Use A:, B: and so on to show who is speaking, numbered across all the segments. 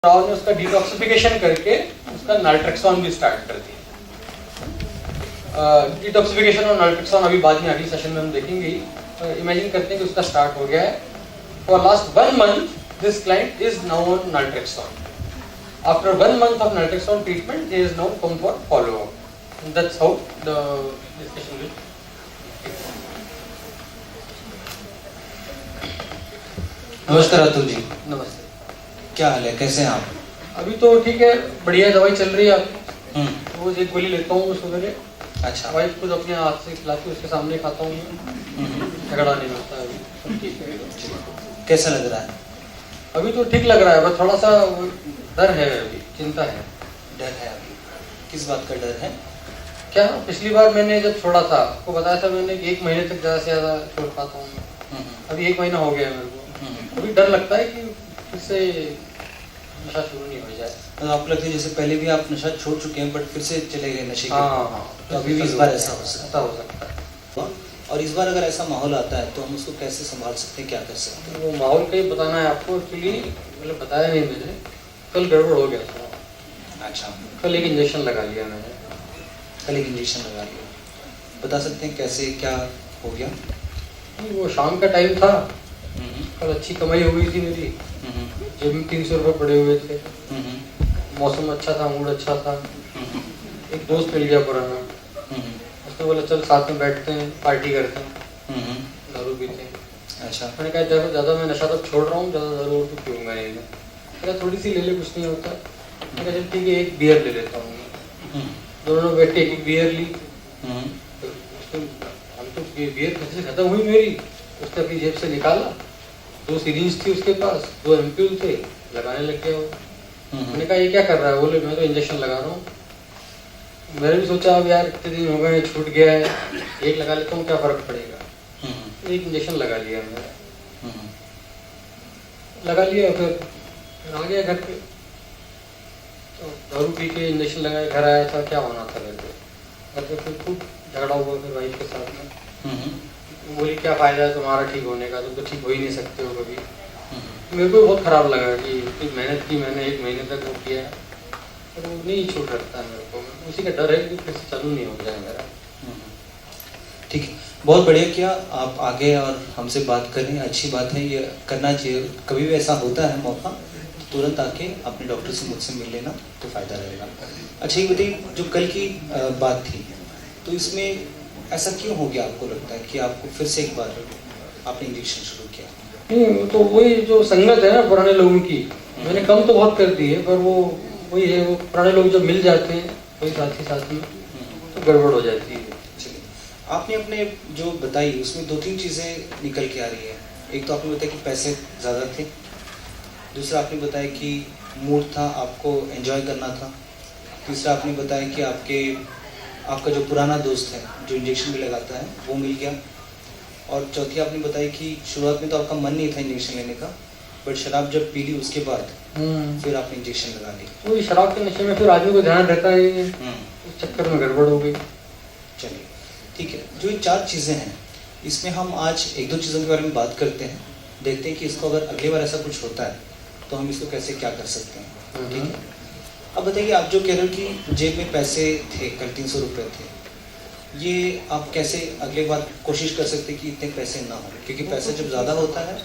A: राव ने उसका डिटॉक्सिफिकेशन करके उसका नाल्ट्रेक्सोन भी स्टार्ट कर दिया। डिटॉक्सिफिकेशन और नाल्ट्रेक्सोन अभी बाद में अगली सेशन में हम देखेंगे। इमेजिन करते हैं कि उसका स्टार्ट हो गया है। For last 1 month this client is now on naltrexone. After 1 month of naltrexone treatment they is now come for follow up. That's how the discussion will.
B: नमस्कार अतुल जी।
A: नमस्ते।
B: क्या हाल है, कैसे हैं आप?
A: अभी तो ठीक है, बढ़िया दवाई चल रही है आपकी। रोज एक गोली लेता हूँ सवेरे।
B: अच्छा।
A: वाइफ खुद अपने हाथ से खिलाती, उसके सामने खाता हूँ। झगड़ा नहीं होता है, अभी सब ठीक है।
B: कैसा लग रहा है?
A: अभी तो ठीक लग रहा है, बस थोड़ा सा डर है, अभी चिंता है।
B: डर है अभी? किस बात का डर है?
A: क्या पिछली बार मैंने जब छोड़ा था, आपको बताया था मैंने कि 1 महीने तक ज्यादा से ज्यादा छोड़ पाता हूँ। अभी 1 महीना हो गया है मेरे को। अभी डर लगता है कि फिर से नशा शुरू नहीं हो जाए।
B: तो आपको लगता है जैसे पहले भी आप नशा छोड़ चुके हैं बट फिर से चले गए नशे के?
A: हाँ।
B: तो अभी भी इस बार ऐसा हो सकता
A: है।
B: और इस बार अगर ऐसा माहौल आता है तो हम उसको कैसे संभाल सकते हैं, क्या कर सकते हैं?
A: वो माहौल का ही बताना है आपको। एक्चुअली मतलब बताया नहीं मैंने, कल गड़बड़ हो गया था।
B: अच्छा।
A: कल एक इंजेक्शन लगा लिया मैंने।
B: कल एक इंजेक्शन लगा लिया, बता सकते हैं कैसे, क्या हो गया?
A: वो शाम का टाइम था, कल अच्छी कमाई हो गई थी मेरी। जेब में 300 रुपये पड़े हुए थे। मौसम अच्छा था, मूड अच्छा था। एक दोस्त मिल गया पुराना, उसने बोला चल साथ में बैठते हैं, पार्टी करते हैं, दारू पीते हैं।
B: अच्छा।
A: मैंने कहा देखो ज़्यादा मैं नशा तो छोड़ रहा हूँ, ज़्यादा दारू तो पीऊँगा नहीं मैं। क्या थोड़ी सी ले ले, कुछ नहीं होता। मैंने कहा चल ठीक है, एक बियर ले लेता हूँ। दोनों बैठ के एक बियर ली। हम तो बियर कैसे खत्म हुई मेरी, उसने अपनी जेब से निकाला, 2 सिरिंज थी उसके पास, 2 एम्प्यूल थे, लगाने लग गया वो। मैंने कहा ये क्या कर रहा है? बोले मैं तो इंजेक्शन लगा रहा हूँ। मैंने भी सोचा अब यार इतने दिन हो गए, छूट गया है, एक लगा लेता हूँ, क्या फर्क पड़ेगा। एक इंजेक्शन लगा लिया मैंने। लगा लिया, फिर आ गया घर पे। तो दारू पी के इंजेक्शन लगाया, घर आया था, क्या होना था घर पे। घर पे फिर खूब झगड़ा हुआ फिर वाइफ के साथ में। बोली क्या फायदा है तुम्हारा ठीक होने का, तुम तो ठीक हो ही नहीं सकते हो कभी। मेरे को बहुत खराब लगा कि इतनी मेहनत की मैंने, 1 महीने तक वो किया, पर वो नहीं छूट रखता है मेरे को। उसी का डर है कि फिर से चालू नहीं हो जाए मेरा।
B: ठीक है, बहुत बढ़िया किया आप आगे और हमसे बात करें, अच्छी बात है, ये करना चाहिए। कभी भी ऐसा होता है मौका तो तुरंत आके अपने डॉक्टर से मुझसे मिल लेना तो फ़ायदा रहेगा। अच्छा ये बताइए, जो कल की बात थी तो इसमें ऐसा क्यों हो गया, आपको लगता है कि आपको फिर से एक बार आपने इंजेक्शन शुरू किया?
A: नहीं, तो वही जो संगत है ना पुराने लोगों की, मैंने कम तो बहुत कर दी है, पर वो वही है, वो पुराने लोग जब मिल जाते हैं वही साथ में तो गड़बड़ हो जाती है।
B: चलिए, आपने अपने जो बताई उसमें 2-3 चीज़ें निकल के आ रही है। एक तो आपने बताया कि पैसे ज़्यादा थे, दूसरा आपने बताया कि मूड था, आपको एंजॉय करना था, तीसरा आपने बताया कि आपका जो पुराना दोस्त है जो इंजेक्शन भी लगाता है वो मिल गया, और चौथी आपने बताया कि शुरुआत में तो आपका मन नहीं था इंजेक्शन लेने का, बट शराब जब पी ली उसके बाद फिर आपने इंजेक्शन लगा ली।
A: वही शराब के नशे में फिर आदमी को ध्यान रहता है, उस चक्कर में गड़बड़ हो गई।
B: चलिए ठीक है, जो ये 4 चीज़ें हैं इसमें हम आज 1-2 चीज़ों के बारे में बात करते हैं, देखते हैं कि इसको अगर अगली बार ऐसा कुछ होता है तो हम इसको कैसे क्या कर सकते हैं। ठीक है, अब बताइए, आप जो कह रहे हो कि जेब में पैसे थे, कल 300 रुपये थे, ये आप कैसे अगले बार कोशिश कर सकते हैं कि इतने पैसे ना हो, क्योंकि पैसा जब ज़्यादा होता है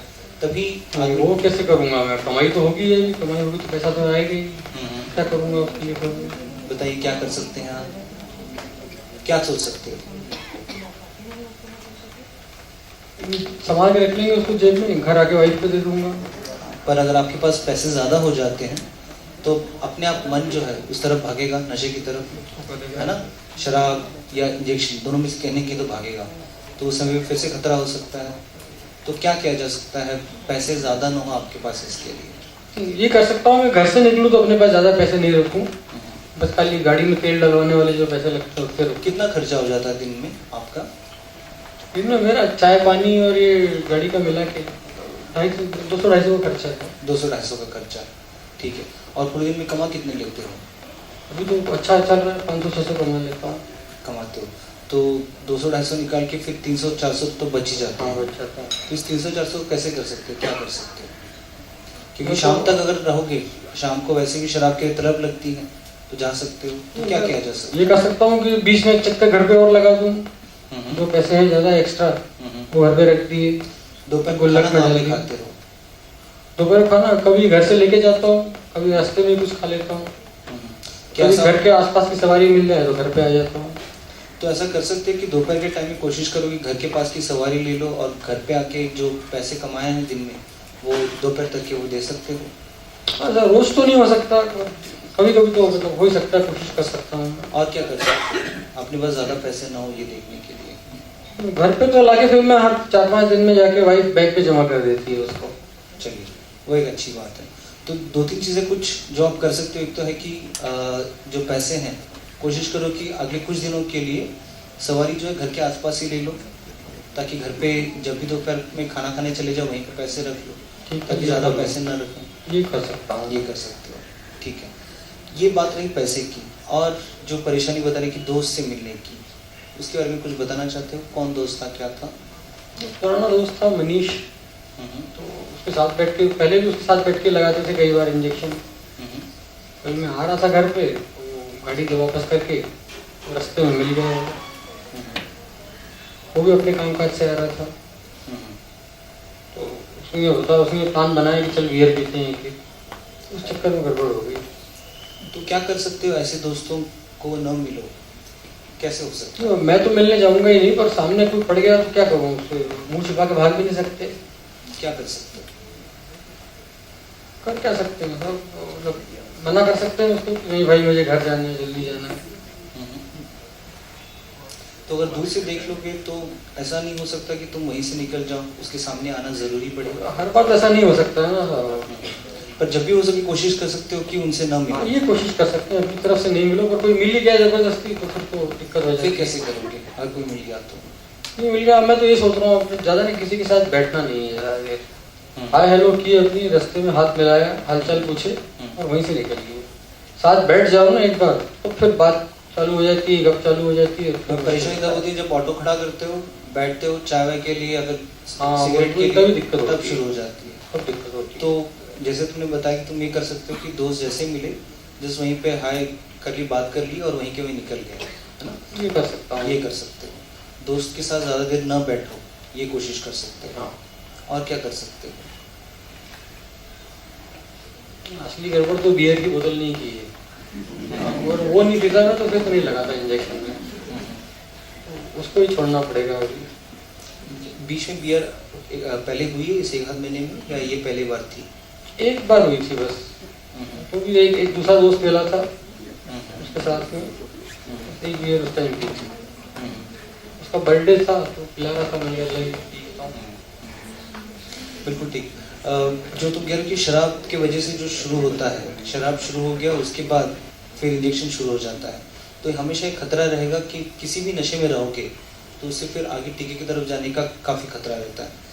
B: तभी
A: वो कैसे करूँगा मैं, कमाई तो होगी है, कमाई होगी तो पैसा तो आएगा ही। क्या करूँगा उसके लिए?
B: बताइए क्या कर सकते हैं आप, क्या सोच सकते हो?
A: संभाल के रख लेंगे उसको जेब में, घर आके वाइफ को दे दूंगा।
B: पर अगर आपके पास पैसे ज़्यादा हो जाते हैं तो अपने आप मन जो है उस तरफ भागेगा, नशे की तरफ, है ना। शराब या इंजेक्शन दोनों में से कहने के तो भागेगा, तो उस समय फिर से खतरा हो सकता है। तो क्या किया जा सकता है, पैसे ज़्यादा ना हो आपके पास इसके लिए?
A: ये कर सकता हूँ, मैं घर से निकलूँ तो अपने पास ज़्यादा पैसे नहीं रखूँ, बस खाली गाड़ी में तेल डलवाने वाले जो पैसे लगते हैं उससे रखूँ।
B: कितना खर्चा हो जाता है दिन में आपका?
A: दिन में मेरा चाय पानी और ये गाड़ी का मिला के 200-250 का खर्चा है।
B: 200-250 का खर्चा, ठीक है। और पूरे दिन में कमा कितने लेते हो?
A: अभी तो अच्छा चल रहा है, 500-600 कमा लेता हूँ।
B: कमाते हो तो 200-250 निकाल के फिर 300-400 तो बच ही जाता है।
A: हाँ, बच जाता है।
B: तो इस 300-400 कैसे कर सकते हो, क्या कर सकते हो? क्योंकि शाम तक अगर रहोगे, शाम को वैसे भी शराब की तलब लगती है, तो जा सकते हो, तो क्या किया जा सकता है?
A: ये कर सकता हूँ कि बीच में एक चक्कर घर पे और लगा दूँ, जो पैसे हैं ज़्यादा एक्स्ट्रा वो घर पे रख दिए,
B: दोपहर
A: गुल्लक
B: खाना
A: में
B: कहाँ
A: डाल
B: पे
A: दिए।
B: खाते हो?
A: दोपहर खाना कभी घर से लेके जाता हूँ, कभी रास्ते में कुछ खा लेता हूँ,
B: क्या
A: कभी
B: ऐसा
A: घर के आसपास की सवारी मिल जाए तो घर पे आ जाता हूँ।
B: तो ऐसा कर सकते हैं कि दोपहर के टाइम में कोशिश करो कि घर के पास की सवारी ले लो और घर पे आके जो पैसे कमाए हैं दिन में वो दोपहर तक के वो दे सकते हो।
A: अच्छा, रोज तो नहीं हो सकता, कभी कभी तो मतलब हो ही सकता है, कोशिश कर सकता हूँ।
B: और क्या कर सकते हो अपने पास ज़्यादा पैसे ना हो ये देखने के लिए?
A: घर पे तो लाके फिर मैं हर 4-5 दिन में जाके वाइफ बैंक पे जमा कर देती है उसको।
B: चलिए, वो एक अच्छी बात है। तो 2-3 चीज़ें कुछ जो आप कर सकते हो, एक तो है कि जो पैसे हैं कोशिश करो कि अगले कुछ दिनों के लिए सवारी जो है घर के आसपास ही ले लो, ताकि घर पे जब भी दोपहर में खाना खाने चले जाओ वहीं पे पैसे रख लो, ताकि ज़्यादा पैसे ना रखें।
A: ये कर सकता हूँ।
B: ये कर सकते हो, ठीक है। ये बात रही पैसे की, और जो परेशानी बता रही कि दोस्त से मिलने की, उसके बारे में कुछ बताना चाहते हो? कौन दोस्त था, क्या था?
A: पुराना दोस्त था मनीष, तो उसके साथ बैठ के पहले भी उसके साथ बैठ के लगाते थे कई बार इंजेक्शन। कल मैं आ रहा था घर पे, तो गाड़ी जब वापस करके रास्ते में मिल गया, वो भी अपने काम काज से आ रहा था, तो उसने प्लान बनाया कि चल बियर पीते हैं कि, उस चक्कर में गड़बड़ हो गई।
B: तो क्या कर सकते हो? ऐसे दोस्तों को न मिलो, कैसे हो सकता है?
A: तो मैं तो मिलने जाऊंगा ही नहीं, पर सामने कोई पड़ गया तो क्या करूँ, उससे मुंह छिपा के भाग भी नहीं सकते।
B: क्या कर सकते हो?
A: कर क्या सकते हैं, मतलब मना कर सकते हैं उसको कि नहीं भाई मुझे घर जाना है, जल्दी जाना है।
B: तो अगर दूर से देख लोगे तो ऐसा नहीं हो सकता कि तुम वहीं से निकल जाओ, उसके सामने आना जरूरी पड़ेगा?
A: हर बार ऐसा नहीं हो सकता है ना,
B: पर जब भी हो सके कोशिश कर सकते हो कि उनसे ना मिलो।
A: ये कोशिश कर सकते हैं अपनी तरफ से नहीं मिलो, पर कोई मिल ही गया जबरदस्ती तो फिर तो दिक्कत हो जाएगी।
B: फिर कैसे करोगे अगर कोई मिल गया तो?
A: नहीं मिल गया, मैं तो ये सोच रहा हूँ ज़्यादा नहीं किसी के साथ बैठना नहीं है, हाय हेलो किए, अपनी रास्ते में हाथ मिलाया, हालचाल पूछे और वहीं से निकल गए। साथ बैठ जाओ ना एक बार तो फिर बात चालू हो जाती है, गप चालू हो जाती है।
B: परेशानी तब होती है जब ऑटो खड़ा करते हो, बैठते हो चाय वाय के लिए, अगर
A: हाँ,
B: सिगरेट के
A: तभी
B: लिए,
A: दिक्कत
B: तब
A: होती है।
B: शुरू हो जाती है।
A: सब दिक्कत होती है।
B: तो जैसे तुमने बताया कि तुम ये कर सकते हो कि दोस्त जैसे मिले, जस्ट वहीं पे हाय कर ली, बात कर ली और वहीं के वहीं निकल गए, है ना?
A: ये कर सकता हूँ।
B: ये कर सकते हो। दोस्त के साथ ज़्यादा देर न बैठो, ये कोशिश कर सकते हो।
A: हाँ,
B: और क्या कर सकते हो?
A: असली गड़बड़ तो बियर की बोतल नहीं की है, और वो नहीं पीता ना तो फिर तो नहीं लगाता इंजेक्शन में, उसको ही छोड़ना पड़ेगा अभी।
B: बीच में बियर पहले हुई है इस 1 आध महीने में, या ये पहली बार थी?
A: एक बार हुई थी बस, क्योंकि एक दूसरा दोस्त मिला था उसके साथ में, एक बियर उस टाइम पी थी, उसका बर्थडे था तो पिला रहा था, मैंने कहा पीता हूँ।
B: बिल्कुल ठीक। जो तुम कह रहे हो कि शराब की वजह से जो शुरू होता है, शराब शुरू हो गया उसके बाद फिर इंजेक्शन शुरू हो जाता है, तो हमेशा एक खतरा रहेगा कि किसी भी नशे में रहोगे तो उससे फिर आगे टीके की तरफ जाने का काफ़ी खतरा रहता है।